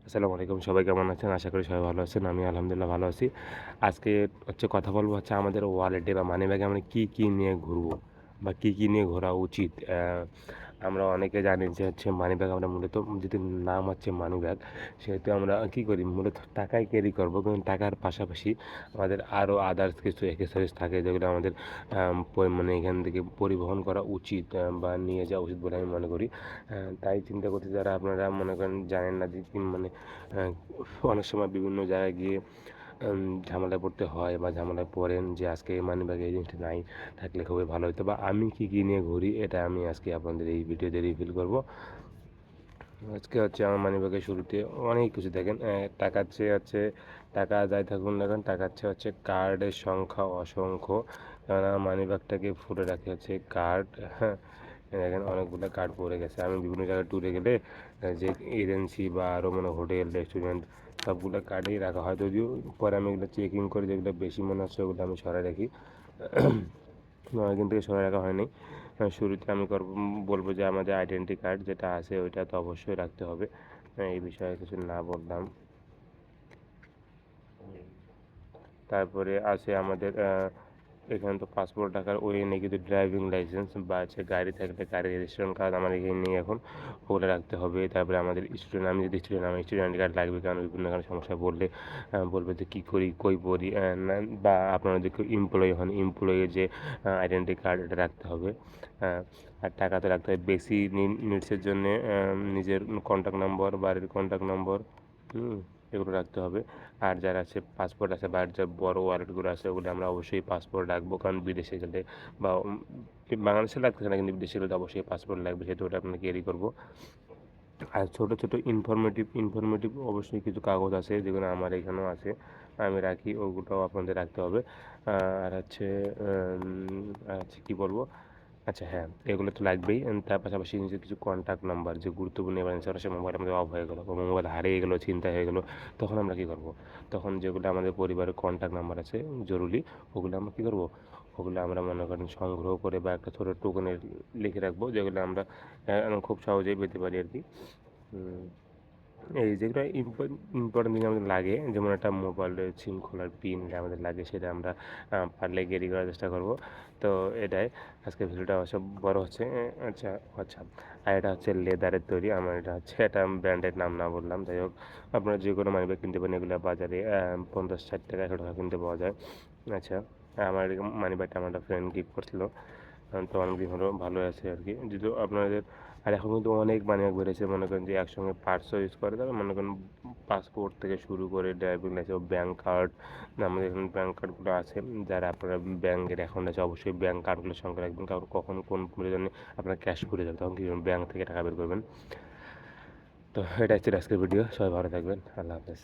আসসালামু আলাইকুম। সবাই কেমন আছেন? আশা করি সবাই ভালো আছেন। আমি আলহামদুলিল্লাহ ভালো আছি। আজকে কথা বলব আমাদের ওয়ালেটে বা মানিব্যাগে আমরা কি নিয়ে ঘুরবো বা কি নিয়ে ঘোরা উচিত? আমরা অনেকে জানি যে মানিব্যাগ আমরা মূলত যদি নাম মানিব্যাগ, সেহেতু আমরা কি করি? মূলত টাকাই ক্যারি করবো। কিন্তু টাকার পাশাপাশি আমাদের আরও আদার্স কিছু অ্যাক্সেসরিজ থাকে যেগুলো আমাদের মানে এখান থেকে পরিবহন করা উচিত বা নিয়ে যাওয়া উচিত বলে আমি মনে করি। তাই চিন্তা করছি যারা আপনারা মনে করেন জানেন না যে মানে আহ, অনেক সময় বিভিন্ন জায়গায় গিয়ে ঝামেলায় পড়তে হয় বা ঝামেলায় পড়েন যে আজকে মানিব্যাগে এই জিনিসটা নাই, থাকলে খুবই ভালো হতো বা আমি কি নিয়ে ঘুরি এটা আমি আজকে আপনাদের এই ভিডিওতে রিভিল করব। আজকে আমার মানিব্যাগের শুরুতে অনেক কিছু দেখেন, টাকার চেয়ে টাকা যাই থাকুন না কেন, টাকার চেয়ে কার্ডের সংখ্যা অসংখ্য। কারণ আমার মানিব্যাগটাকে ফুলে রাখে কার্ড। হ্যাঁ, দেখেন অনেকগুলো কার্ড পড়ে গেছে। আমি বিভিন্ন জায়গায় ট্যুরে গেলে যে এজেন্সি বা আরও মানে হোটেল রেস্টুরেন্ট সবগুলো কার্ডেই রাখা হয়, যদিও পরে আমি এগুলো চেকিং করে যেগুলো বেশি মনে হচ্ছে ওগুলো আমি সরাই রাখি। অনেকদিন থেকে সরাই রাখা হয়নি। শুরুতে আমি বলবো যে আমাদের আইডেন্টি কার্ড যেটা আছে ওইটা তো অবশ্যই রাখতে হবে। এই বিষয়ে কিছু না বললাম। তারপরে আছে আমাদের এখানে তো পাসপোর্ট রাখার ওই নেই, কিন্তু ড্রাইভিং লাইসেন্স বা গাড়ি থাকলে গাড়ির রেজিস্ট্রেশন কার্ড আমার এখানে নেই এখন, ওগুলো রাখতে হবে। তারপরে আমাদের স্টুডেন্ট, আমি যদি স্টুডেন্ট, আমার স্টুডেন্ট কার্ড লাগবে, কারণ বিভিন্ন কারণে সমস্যায় পড়লে বলবে যে কী করি কই পড়ি বা আপনারা যদি কেউ এমপ্লয়ি হন, এমপ্লয়ির যে আইডেন্টি কার্ড এটা রাখতে হবে। আর টাকা তো রাখতে হবে বেশি নিডসের জন্যে, নিজের কন্ট্যাক্ট নম্বর, বাড়ির কন্ট্যাক্ট নম্বর, এগুলো রাখতে হবে। আর যার আছে পাসপোর্ট আছে বা যে বড় ওয়ালেটগুলো আছে ওগুলো আমরা অবশ্যই পাসপোর্ট রাখবো, কারণ বিদেশে গেলে বা বাংলাদেশে লাগতেছে না, কিন্তু বিদেশে গেলে তো অবশ্যই পাসপোর্ট লাগবে, সেহেতু ওটা আমরা ক্যারি করবো। আর ছোটো ইনফরমেটিভ অবশ্যই কিছু কাগজ আছে যেগুলো আমার এখানেও আছে, আমি রাখি, ওগুলোও আপনাদের রাখতে হবে। আর কী বলবো, আচ্ছা হ্যাঁ, এগুলো তো লাগবেই। তার পাশাপাশি নিজের কিছু কন্ট্যাক্ট নাম্বার যে গুরুত্বপূর্ণ এমার্জেন্সি, অনেক সময় মোবাইল আমাদের অফ হয়ে গেলো বা মোবাইল হারিয়ে গেলো, ছিনতাই হয়ে গেলো, তখন আমরা কী করবো? তখন যেগুলো আমাদের পরিবারের কন্ট্যাক্ট নাম্বার আছে জরুরি, ওগুলো আমরা কী করবো? ওগুলো আমরা মনে করেন সংগ্রহ করে বা একটা ছোটো টোকেনে লিখে রাখবো, যেগুলো আমরা খুব সহজেই পেতে পারি আর কি। এই যেগুলো ইম্পর্টেন্ট জিনিস আমাদের লাগে, যেমন একটা মোবাইলের সিম খোলার পিন আমাদের লাগে, সেটা আমরা পারলে ক্যারি করার চেষ্টা করব। তো এটাই আজকের ভিডিওটা সব বড় হচ্ছে। আচ্ছা আচ্ছা, আর এটা লেদারের তৈরি, আমার এটা ব্র্যান্ডের নাম না বললাম, যাই হোক আপনারা যে কোনো মানিব্যাগ কিনতে পারেন, এগুলো বাজারে 50-60 টাকা 100 টাকা কিনতে পাওয়া যায়। আচ্ছা, আমার মানিব্যাগটা আমার একটা ফ্রেন্ড গিফট করছিল, তো অনেকদিন হলো ভালো আছে আর কি। যদিও আপনাদের আর এখন কিন্তু অনেক মানিব্যাগ বেরিয়েছে, মনে করেন যে একসঙ্গে পার্টসও ইউজ করে দেবে, মনে করেন পাসপোর্ট থেকে শুরু করে ড্রাইভিং লাইসেন্স, ব্যাঙ্ক কার্ড, আমাদের এখানে ব্যাঙ্ক কার্ডগুলো আছে। যারা আপনারা ব্যাঙ্কের অ্যাকাউন্ট আছে অবশ্যই ব্যাঙ্ক কার্ডগুলোর সঙ্গে রাখবেন, কারণ কখন কোন প্রয়োজনে আপনার ক্যাশ করে যাবে, তখন কি ব্যাঙ্ক থেকে টাকা বের করবেন। তো এটা হচ্ছে আজকের ভিডিও, সবাই ভালো থাকবেন, আল্লাহ হাফেজ।